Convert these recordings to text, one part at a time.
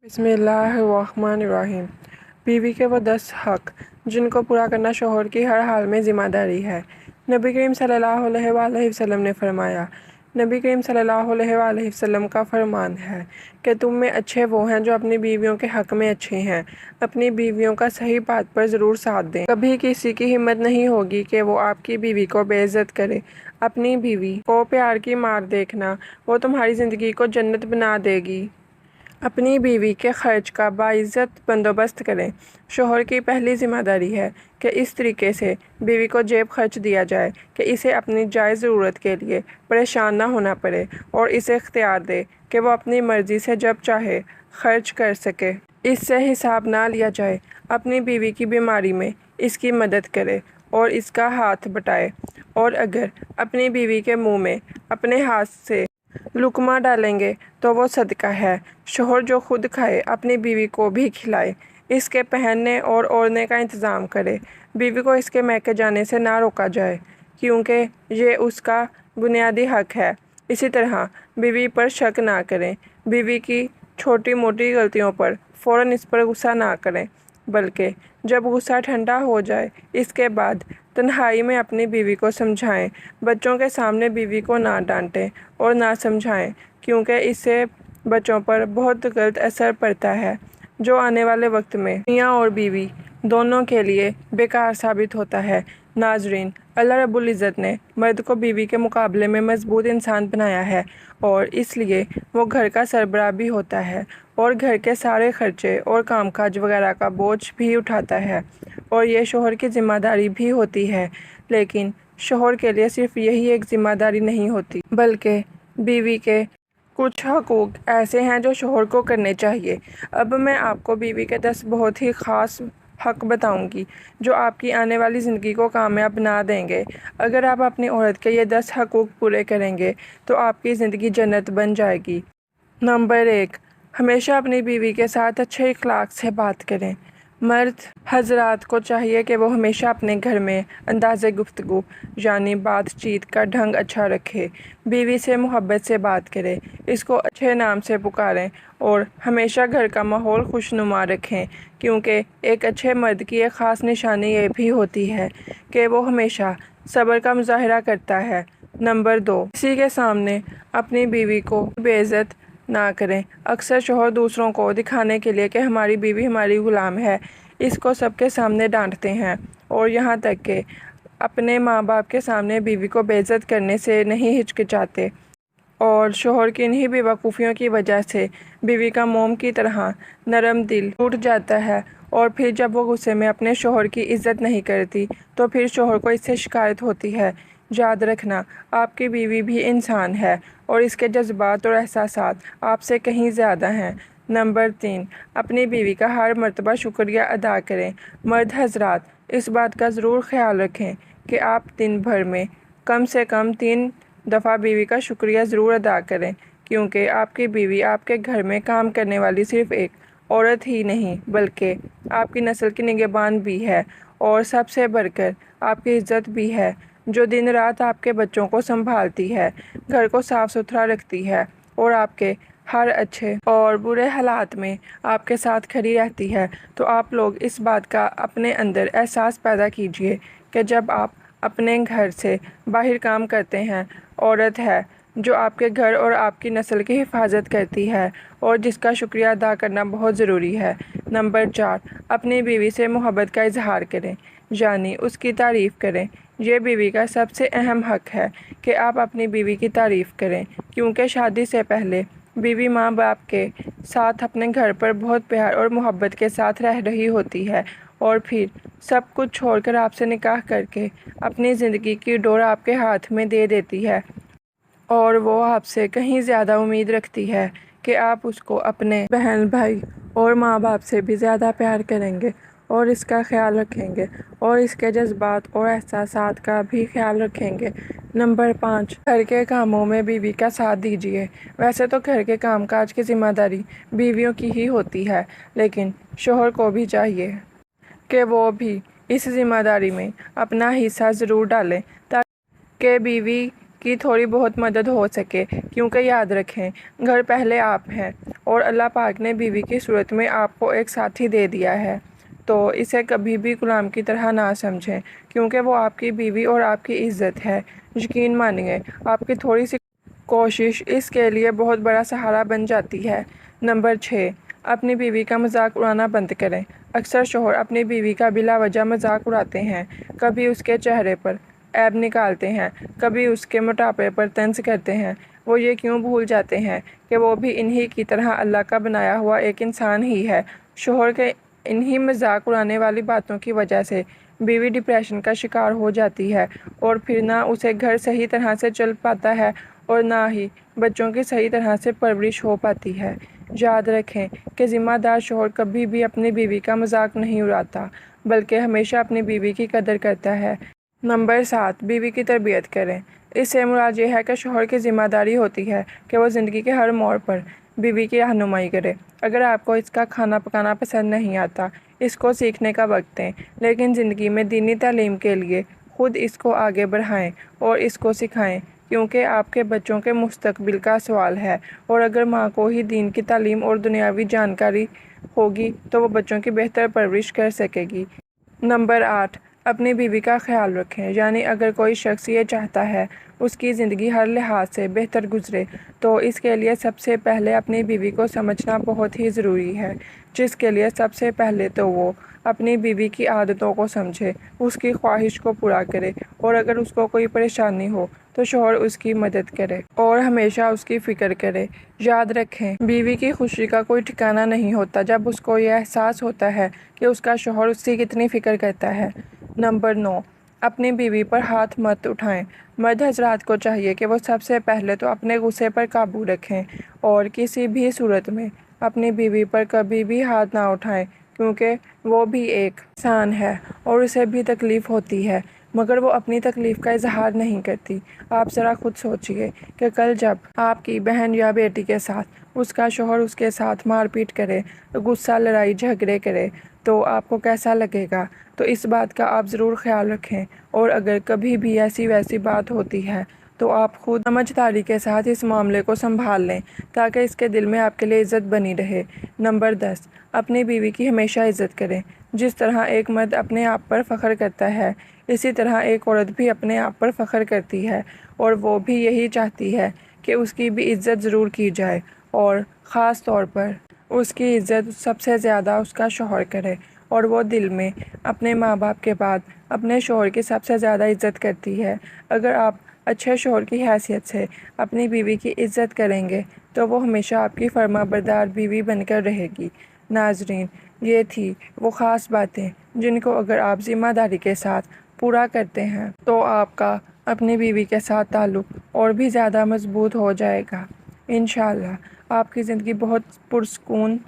बिस्मिल्लाहिर्रहमानिर्रहीम। बीवी के वो 10 हक़ जिनको पूरा करना शौहर की हर हाल में ज़िम्मेदारी है। नबी करीम सल्लल्लाहु अलैहि वसल्लम ने फरमाया, नबी करीम सल्लल्लाहु अलैहि वसल्लम का फरमान है कि तुम में अच्छे वो हैं जो अपनी बीवियों के हक़ में अच्छे हैं। अपनी बीवियों का सही बात पर ज़रूर साथ दें। कभी किसी की हिम्मत नहीं होगी कि वो आपकी बीवी को बेइज्जत करे। अपनी बीवी को प्यार की मार देखना, वो तुम्हारी ज़िंदगी को जन्नत बना देगी। अपनी बीवी के खर्च का बाइज़्ज़त बंदोबस्त करें। शौहर की पहली ज़िम्मेदारी है कि इस तरीके से बीवी को जेब खर्च दिया जाए कि इसे अपनी जायज़ ज़रूरत के लिए परेशान ना होना पड़े और इसे इख्तियार दे कि वो अपनी मर्ज़ी से जब चाहे खर्च कर सके। इससे हिसाब ना लिया जाए। अपनी बीवी की बीमारी में इसकी मदद करे और इसका हाथ बटाए, और अगर अपनी बीवी के मुँह में अपने हाथ से लुक़मा डालेंगे तो वो सदका है। शौहर जो खुद खाए अपनी बीवी को भी खिलाए। इसके पहनने और ओढ़ने का इंतज़ाम करे। बीवी को इसके मैके जाने से ना रोका जाए, क्योंकि ये उसका बुनियादी हक़ है। इसी तरह बीवी पर शक ना करें। बीवी की छोटी मोटी गलतियों पर फ़ौरन इस पर गुस्सा ना करें, बल्कि जब गुस्सा ठंडा हो जाए इसके बाद तन्हाई में अपनी बीवी को समझाएं। बच्चों के सामने बीवी को ना डांटें और ना समझाएं, क्योंकि इससे बच्चों पर बहुत गलत असर पड़ता है, जो आने वाले वक्त में मियाँ और बीवी दोनों के लिए बेकार साबित होता है। नाज़रीन, अल्लाह रब्बुल इज़्ज़त ने मर्द को बीवी के मुकाबले में मजबूत इंसान बनाया है, और इसलिए वो घर का सरबराह भी होता है और घर के सारे खर्चे और कामकाज वगैरह का बोझ भी उठाता है, और ये शौहर की ज़िम्मेदारी भी होती है। लेकिन शौहर के लिए सिर्फ यही एक ज़िम्मेदारी नहीं होती, बल्कि बीवी के कुछ हकूक़ ऐसे हैं जो शौहर को करने चाहिए। अब मैं आपको बीवी के 10 बहुत ही ख़ास हक़ बताऊंगी जो आपकी आने वाली ज़िंदगी को कामयाब बना देंगे। अगर आप अपनी औरत के ये 10 हकूक़ पूरे करेंगे तो आपकी ज़िंदगी जन्नत बन जाएगी। नंबर 1, हमेशा अपनी बीवी के साथ अच्छे इखलाक से बात करें। मर्द हज़रात को चाहिए कि वो हमेशा अपने घर में अंदाज़े गुफ्तगू यानी बातचीत का ढंग अच्छा रखे। बीवी से मोहब्बत से बात करें, इसको अच्छे नाम से पुकारें और हमेशा घर का माहौल खुशनुमा रखें, क्योंकि एक अच्छे मर्द की एक ख़ास निशानी ये भी होती है कि वो हमेशा सब्र का मुज़ाहरा करता है। नंबर 2, किसी के सामने अपनी बीवी को बेइज्जत ना करें। अक्सर शौहर दूसरों को दिखाने के लिए कि हमारी बीवी हमारी ग़ुलाम है, इसको सबके सामने डांटते हैं, और यहाँ तक कि अपने माँ बाप के सामने बीवी को बेइज्जत करने से नहीं हिचकिचाते। और शौहर की इन्हीं बेवकूफ़ियों की वजह से बीवी का मोम की तरह नरम दिल टूट जाता है, और फिर जब वो गुस्से में अपने शौहर की इज़्ज़त नहीं करती तो फिर शौहर को इससे शिकायत होती है। याद रखना, आपकी बीवी भी इंसान है और इसके जज्बात और एहसासात आपसे कहीं ज़्यादा हैं। नंबर 3, अपनी बीवी का हर मर्तबा शुक्रिया अदा करें। मर्द हज़रात, इस बात का ज़रूर ख्याल रखें कि आप दिन भर में कम से कम 3 दफ़ा बीवी का शुक्रिया ज़रूर अदा करें, क्योंकि आपकी बीवी आपके घर में काम करने वाली सिर्फ़ एक औरत ही नहीं, बल्कि आपकी नस्ल की निगहबान भी है, और सबसे बढ़कर आपकी इज़्ज़त भी है, जो दिन रात आपके बच्चों को संभालती है, घर को साफ़ सुथरा रखती है और आपके हर अच्छे और बुरे हालात में आपके साथ खड़ी रहती है। तो आप लोग इस बात का अपने अंदर एहसास पैदा कीजिए कि जब आप अपने घर से बाहर काम करते हैं, औरत है जो आपके घर और आपकी नस्ल की हिफाजत करती है, और जिसका शुक्रिया अदा करना बहुत ज़रूरी है। नंबर 4, अपनी बीवी से मोहब्बत का इजहार करें, यानी उसकी तारीफ़ करें। यह बीवी का सबसे अहम हक़ है कि आप अपनी बीवी की तारीफ़ करें, क्योंकि शादी से पहले बीवी माँ बाप के साथ अपने घर पर बहुत प्यार और मोहब्बत के साथ रह रही होती है, और फिर सब कुछ छोड़कर आपसे निकाह करके अपनी ज़िंदगी की डोर आपके हाथ में दे देती है, और वो आपसे कहीं ज़्यादा उम्मीद रखती है कि आप उसको अपने बहन भाई और माँ बाप से भी ज़्यादा प्यार करेंगे और इसका ख्याल रखेंगे, और इसके जज्बात और एहसासात का भी ख्याल रखेंगे। नंबर 5, घर के कामों में बीवी का साथ दीजिए। वैसे तो घर के कामकाज की ज़िम्मेदारी बीवियों की ही होती है, लेकिन शौहर को भी चाहिए कि वो भी इस ज़िम्मेदारी में अपना हिस्सा ज़रूर डालें, ताकि बीवी की थोड़ी बहुत मदद हो सके, क्योंकि याद रखें घर पहले आप हैं और अल्लाह पाक ने बीवी की सूरत में आपको एक साथी दे दिया है, तो इसे कभी भी गुलाम की तरह ना समझें, क्योंकि वो आपकी बीवी और आपकी इज़्ज़त है। यकीन मानिए आपकी थोड़ी सी कोशिश इसके लिए बहुत बड़ा सहारा बन जाती है। नंबर 6, अपनी बीवी का मजाक उड़ाना बंद करें। अक्सर शौहर अपनी बीवी का बिला वजह मजाक उड़ाते हैं, कभी उसके चेहरे पर ऐब निकालते हैं, कभी उसके मोटापे पर तंज करते हैं। वो ये क्यों भूल जाते हैं कि वो भी इन्हीं की तरह अल्लाह का बनाया हुआ एक इंसान ही है। शौहर के इन्हीं मजाक उड़ाने वाली बातों की वजह से बीवी डिप्रेशन का शिकार हो जाती है और फिर ना उसे घर सही तरह से चल पाता है और ना ही बच्चों की सही तरह से परवरिश हो पाती है। याद रखें कि ज़िम्मेदार शौहर कभी भी अपनी बीवी का मजाक नहीं उड़ाता, बल्कि हमेशा अपनी बीवी की कदर करता है। नंबर 7, बीवी की तरबियत करें। इससे मुराद ये है कि शौहर की ज़िम्मेदारी होती है कि वो ज़िंदगी के हर मोड़ पर बीवी की रहनुमाई करे। अगर आपको इसका खाना पकाना पसंद नहीं आता, इसको सीखने का वक्त दें, लेकिन ज़िंदगी में दीनी तालीम के लिए खुद इसको आगे बढ़ाएं और इसको सिखाएं, क्योंकि आपके बच्चों के मुस्तकबिल का सवाल है। और अगर माँ को ही दीन की तालीम और दुनियावी जानकारी होगी तो वो बच्चों की बेहतर परवरिश कर सकेगी। नंबर 8, अपनी बीवी का ख्याल रखें। यानी अगर कोई शख्स ये चाहता है उसकी ज़िंदगी हर लिहाज से बेहतर गुजरे, तो इसके लिए सबसे पहले अपनी बीवी को समझना बहुत ही ज़रूरी है, जिसके लिए सबसे पहले तो वो अपनी बीवी की आदतों को समझे, उसकी ख्वाहिश को पूरा करे, और अगर उसको कोई परेशानी हो तो शौहर उसकी मदद करे और हमेशा उसकी फ़िक्र करे। याद रखें बीवी की खुशी का कोई ठिकाना नहीं होता जब उसको यह एहसास होता है कि उसका शौहर उसकी कितनी फ़िक्र करता है। नंबर 9, अपनी बीवी पर हाथ मत उठाएं। मर्द हजरात को चाहिए कि वो सबसे पहले तो अपने गुस्से पर काबू रखें और किसी भी सूरत में अपनी बीवी पर कभी भी हाथ ना उठाएं, क्योंकि वो भी एक इंसान है और उसे भी तकलीफ़ होती है, मगर वो अपनी तकलीफ़ का इजहार नहीं करती। आप ज़रा खुद सोचिए कि कल जब आपकी बहन या बेटी के साथ उसका शौहर उसके साथ मारपीट करे, गुस्सा लड़ाई झगड़े करे, तो आपको कैसा लगेगा। तो इस बात का आप ज़रूर ख्याल रखें, और अगर कभी भी ऐसी वैसी बात होती है तो आप खुद समझदारी के साथ इस मामले को संभाल लें, ताकि इसके दिल में आपके लिए इज़्ज़त बनी रहे। नंबर 10, अपनी बीवी की हमेशा इज़्ज़त करें। जिस तरह एक मर्द अपने आप पर फ़ख्र करता है, इसी तरह एक औरत भी अपने आप पर फ़ख्र करती है, और वो भी यही चाहती है कि उसकी भी इज़्ज़त ज़रूर की जाए, और ख़ास तौर पर उसकी इज़्ज़त सबसे ज़्यादा उसका शौहर करे, और वो दिल में अपने माँ बाप के बाद अपने शौहर की सबसे ज़्यादा इज़्ज़त करती है। अगर आप अच्छे शौहर की हैसियत से अपनी बीवी की इज़्ज़त करेंगे तो वो हमेशा आपकी फर्माबरदार बीवी बनकर रहेगी। नाज़रीन, ये थी वो ख़ास बातें जिनको अगर आप ज़िम्मेदारी के साथ पूरा करते हैं तो आपका अपनी बीवी के साथ ताल्लुक़ और भी ज़्यादा मज़बूत हो जाएगा। इंशाअल्लाह आपकी ज़िंदगी बहुत पुरसकून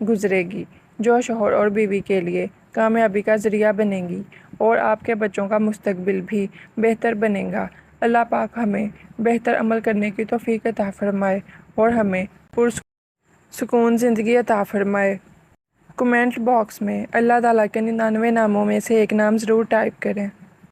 गुजरेगी, जो शौहर और बीवी के लिए कामयाबी का ज़रिया बनेंगी, और आपके बच्चों का मुस्तकबिल भी बेहतर बनेगा। अल्लाह पाक हमें बेहतर अमल करने की तौफ़ीक अता फ़रमाए और हमें पुरसकून ज़िंदगी अता फ़रमाए। कमेंट बॉक्स में अल्लाह ताला के 99 नामों में से एक नाम ज़रूर टाइप करें।